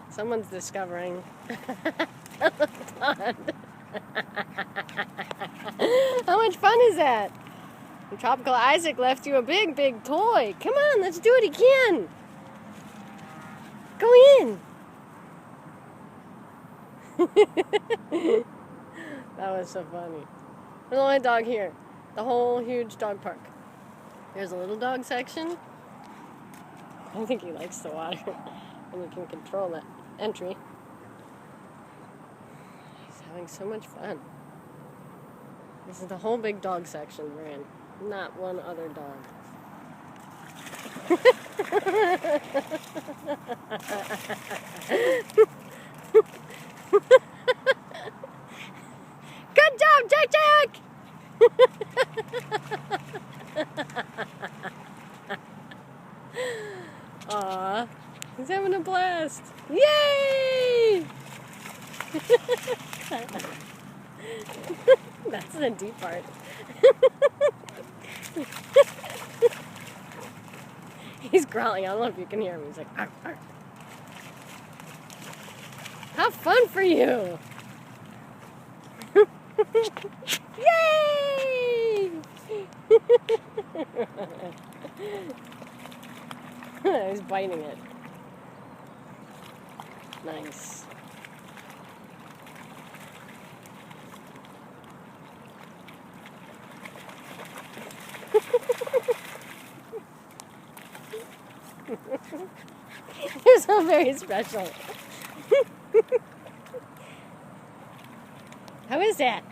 Someone's discovering the pond. How much fun is that? And Tropical Isaac left you a big, big toy. Come on, let's do it again. Go in. That was so funny. There's only a dog here. The whole huge dog park. There's a little dog section. I think he likes the water. And you can control that entry. He's having so much fun. This is the whole big dog section we're in. Not one other dog. Good job, Jack Jack! Aw, he's having a blast. Yay! That's the deep part. He's growling. I don't know if you can hear him. He's like, arr, arr. Have fun for you! Yay! He's biting it. Nice. You're so very special. How is that?